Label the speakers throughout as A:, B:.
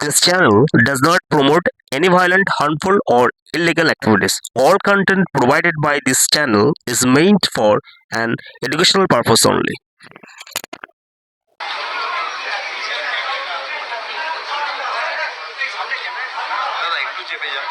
A: This channel does not promote any violent, harmful, or illegal activities. All content provided by this channel is meant for an educational purpose only.
B: দাদা একটু চেপে যাও।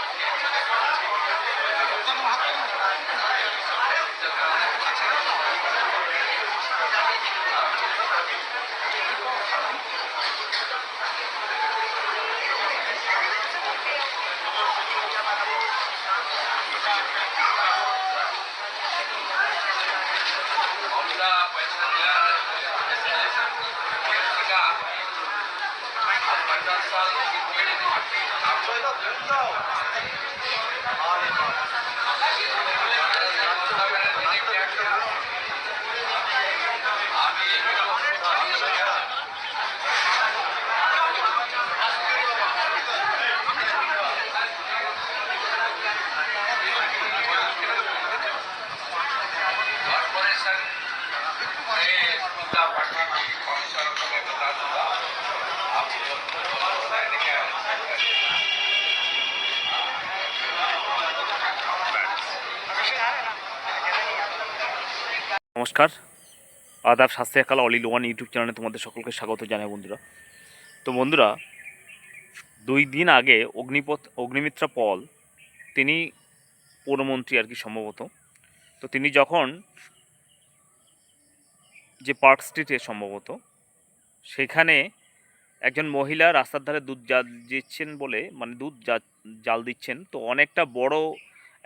C: নমস্কার, আদাব, স্বাস্থ্য একাল all in one YouTube চ্যানেলে তোমাদের সকলকে স্বাগত জানাই বন্ধুরা। তো বন্ধুরা, 2 দিন আগে অগ্নিমিত্রা পল, তিনি পৌরমন্ত্রী আর কি সম্ভবত, তো তিনি যখন যে পার্ক স্ট্রিটে সম্ভবত সেখানে একজন মহিলা রাস্তার ধারে দুধ জাল দিচ্ছেন বলে, মানে দুধ জাল দিচ্ছেন, তো অনেকটা বড়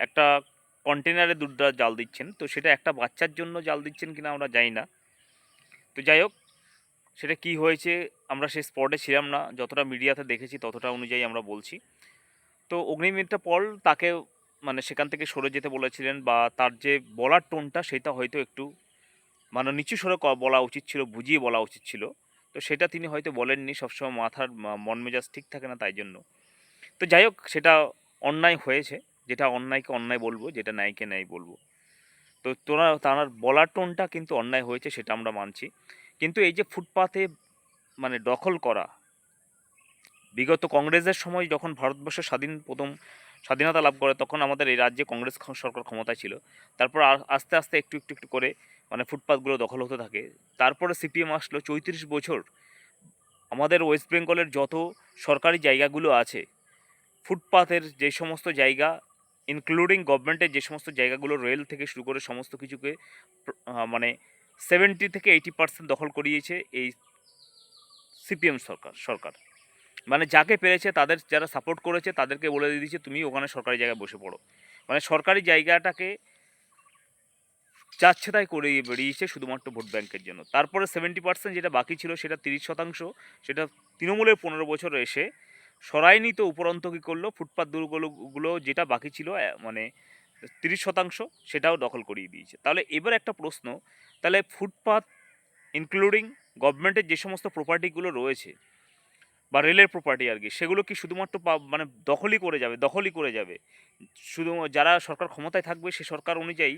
C: একটা কন্টেনারে দুধ জাল দিচ্ছেন, তো সেটা একটা বাচ্চার জন্য জাল দিচ্ছেন কিনা আমরা জানি না। তো যাই হোক, সেটা কি হয়েছে আমরা সেই স্পটে ছিলাম না, যতটা মিডিয়াতে দেখেছি ততটা অনুযায়ী আমরা বলছি। তো অগ্নিমিত্রা পল তাকে মানে সেখান থেকে সরে যেতে বলেছিলেন, বা তার যে বলার টোনটা সেটা হয়তো একটু মানে নিচু স্বরে বলা উচিত ছিল, বুঝিয়ে বলা উচিত ছিল। তো সেটা তিনি হয়তো বলেননি, সবসময় মাথার মন মেজাজ ঠিক থাকে না তাই জন্য। তো যাই হোক, সেটা অন্যায় হয়েছে, যেটা অন্যায়কে অন্যায় বলবো, যেটা ন্যায়কে ন্যায় বলবো। তো তার বলার টোনটা কিন্তু অন্যায় হয়েছে, সেটা আমরা মানছি। কিন্তু এই যে ফুটপাতে মানে দখল করা, বিগত কংগ্রেসের সময় যখন ভারতবর্ষ প্রথম স্বাধীনতা লাভ করে, তখন আমাদের এই রাজ্যে কংগ্রেস সরকার ক্ষমতায় ছিল। তারপর আস্তে আস্তে একটু একটু একটু করে মানে ফুটপাতগুলো দখল হতে থাকে। তারপরে সিপিএম আসলো, 34 বছর আমাদের ওয়েস্ট বেঙ্গলের যত সরকারি জায়গাগুলো আছে, ফুটপাতের যে সমস্ত জায়গা, ইনক্লুডিং গভর্নমেন্টের যে সমস্ত জায়গাগুলো, রেল থেকে শুরু করে সমস্ত কিছুকে মানে 70 থেকে 80% দখল করিয়েছে এই সিপিএম সরকার। মানে যাকে পেরেছে, তাদের যারা সাপোর্ট করেছে তাদেরকে বলে দিয়েছে তুমি ওখানে সরকারি জায়গায় বসে পড়ো। মানে সরকারি জায়গাটাকে যাচ্ছে তাই করে বেরিয়েছে শুধুমাত্র ভোট ব্যাংকের জন্য। তারপরে 70% যেটা বাকি ছিল, সেটা 30%, সেটা তৃণমূলের 15 বছর এসে সরায়নি। তো উপরন্ত কী করলো, ফুটপাত গুলো যেটা বাকি ছিল মানে 30%, সেটাও দখল করিয়ে দিয়েছে। তাহলে এবার একটা প্রশ্ন, তাহলে ফুটপাত ইনক্লুডিং গভর্নমেন্টের যে সমস্ত প্রপার্টিগুলো রয়েছে বা রেলের প্রপার্টি আর কি, সেগুলো কি শুধুমাত্র মানে দখলই করে যাবে শুধু যারা সরকার ক্ষমতায় থাকবে, সে সরকার অনুযায়ী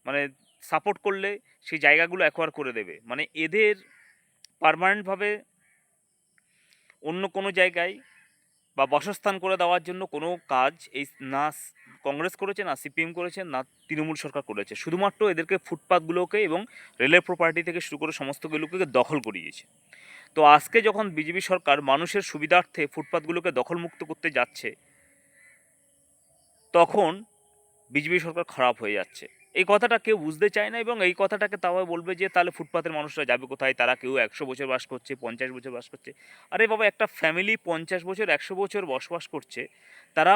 C: মানে সাপোর্ট করলে সেই জায়গাগুলো অ্যাকোয়ার করে দেবে? মানে এদের পার্মানেন্টভাবে অন্য কোনো জায়গায় বা বাসস্থান করে দেওয়ার জন্য কোনো কাজ এই না কংগ্রেস করেছে, না সিপিএম করেছে, না তৃণমূল সরকার করেছে। শুধুমাত্র এদেরকে ফুটপাতগুলোকে এবং রেলের প্রপার্টি থেকে শুরু করে সমস্তগুলোকে দখল করিয়েছে। তো আজকে যখন বিজেপি সরকার মানুষের সুবিধার্থে ফুটপাতগুলোকে দখলমুক্ত করতে যাচ্ছে, তখন বিজেপি সরকার খারাপ হয়ে যাচ্ছে। এই কথাটা কেউ বুঝতে চায় না, এবং এই কথাটাকে তাও বলবে যে তাহলে ফুটপাতের মানুষরা যাবে কোথায়? তারা কেউ 100 বছর বাস করছে, 50 বছর বাস করছে। আরে বাবা, একটা ফ্যামিলি 50 বছর 100 বছর বসবাস করছে, তারা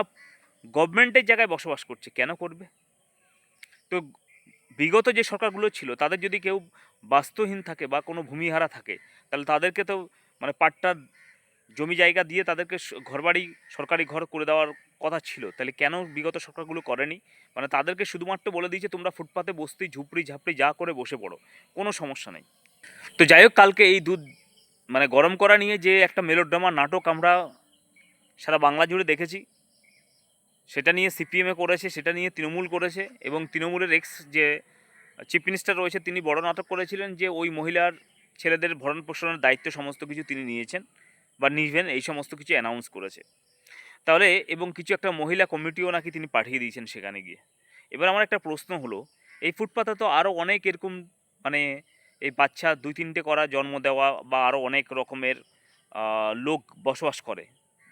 C: গভর্নমেন্টের জায়গায় বসবাস করছে, কেন করবে? তো বিগত যে সরকারগুলো ছিল, তাদের যদি কেউ বাস্তুহীন থাকে বা কোনো ভূমিহারা থাকে, তাহলে তাদেরকে তো মানে পাট্টা জমি জায়গা দিয়ে তাদেরকে ঘরবাড়ি, সরকারি ঘর করে দেওয়ার কথা ছিল। তাহলে কেন বিগত সরকারগুলো করেনি? মানে তাদেরকে শুধুমাত্র বলে দিয়েছে তোমরা ফুটপাতে বসতি ঝুপড়ি ঝাপড়ি যা করে বসে পড়ো, কোনো সমস্যা নেই। তো যাই হোক, কালকে এই দুধ মানে গরম করা নিয়ে যে একটা মেলোড্রামা নাটক আমরা সারা বাংলা জুড়ে দেখেছি, সেটা নিয়ে সিপিএমে করেছে, সেটা নিয়ে তৃণমূল করেছে, এবং তৃণমূলের এক্স যে চিফ মিনিস্টার রয়েছে, তিনি বড় নাটক করেছিলেন যে ওই মহিলার ছেলেদের ভরণ পোষণের দায়িত্ব সমস্ত কিছু তিনি নিয়েছেন। বা নিবেন এই সমস্ত কিছু অ্যানাউন্স করেছে। তাহলে এবং কিছু একটা মহিলা কমিটিও নাকি তিনি পাঠিয়ে দিয়েছেন সেখানে গিয়ে। এবার আমার একটা প্রশ্ন হলো, এই ফুটপাতে তো আরও অনেক এরকম মানে এই বাচ্চা ২-৩ টে করা জন্ম দেওয়া বা আরও অনেক রকমের লোক বসবাস করে।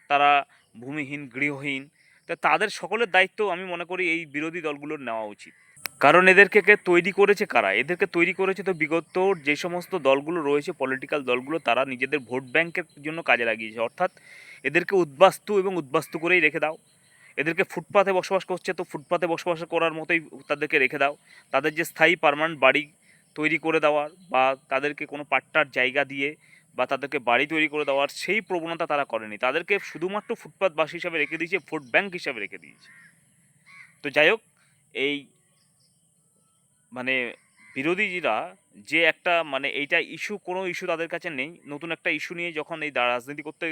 C: তারা ভূমিহীন, গৃহহীন। তা তাদের সকলের দায়িত্ব আমি মনে করি এই বিরোধী দলগুলোর নেওয়া উচিত। কারণ এদেরকে কে তৈরি করেছে কারা? এদেরকে তৈরি করেছে তো বিগত যে সমস্ত দলগুলো রয়েছে পলিটিক্যাল দলগুলো, তারা নিজেদের ভোট ব্যাংকের জন্য কাজে লাগিয়েছে। অর্থাৎ এদেরকে উদ্বাস্তু এবং উদ্বাস্তু করেই রেখে দাও। এদেরকে ফুটপাতে বসবাস করছে তো ফুটপাতে বসবাস করার মতোই তাদেরকে রেখে দাও। তাদের যে স্থায়ী পার্মানেন্ট বাড়ি তৈরি করে দেওয়ার বা তাদেরকে কোনো পাট্টার জায়গা দিয়ে বা তাদেরকে বাড়ি তৈরি করে দেওয়ার সেই প্রবণতা তারা করেনি। তাদেরকে শুধুমাত্র ফুটপাতবাসী হিসাবে রেখে দিয়েছে, ভোট ব্যাংক হিসাবে রেখে দিয়েছে। তো যাই হোক, এই মানে বিরোধীরা যে একটা মানে এইটা ইস্যু, কোনো ইস্যু তাদের কাছে নেই। নতুন একটা ইস্যু নিয়ে যখন এই রাজনীতি করতে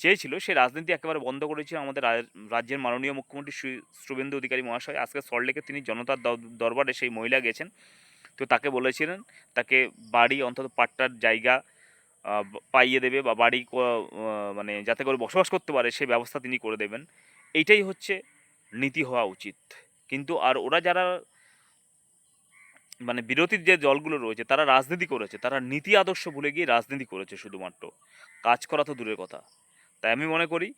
C: চেয়েছিল, সেই রাজনীতি একেবারে বন্ধ করেছে আমাদের রাজ্যের মাননীয় মুখ্যমন্ত্রী শ্রী শুভেন্দু অধিকারী মহাশয়। আজকে সল্টলেকে তিনি জনতার দরবারে সেই মহিলা গেছেন। তো তাকে বলেছিলেন তাকে বাড়ি অন্তত পাট্টার জায়গা পাইয়ে দেবে বা বাড়ি মানে যাতে করে বসবাস করতে পারে সেই ব্যবস্থা তিনি করে দেবেন। এইটাই হচ্ছে নীতি হওয়া উচিত। কিন্তু আর ওরা যারা মানে বিরোধী যে দলগুলো রয়েছে তারা রাজনীতি করেছে, তারা নীতি আদর্শ ভুলে গিয়ে রাজনীতি করেছে শুধুমাত্র। কাজ করা তো দূরের কথা। তাই আমি মনে করি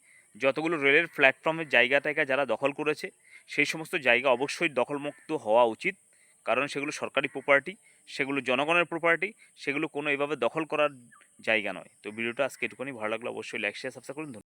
C: যতগুলো রেলের প্ল্যাটফর্মের জায়গা যারা দখল করেছে সেই সমস্ত জায়গা অবশ্যই দখলমুক্ত হওয়া উচিত। কারণ সেগুলো সরকারি প্রপার্টি, সেগুলো জনগণের প্রপার্টি, সেগুলো কোনো এভাবে দখল করার জায়গা নয়। তো ভিডিওটা আজকে এটুকুনি। ভালো লাগলে অবশ্যই লাইক শেয়ার সাবস্ক্রাইব করুন।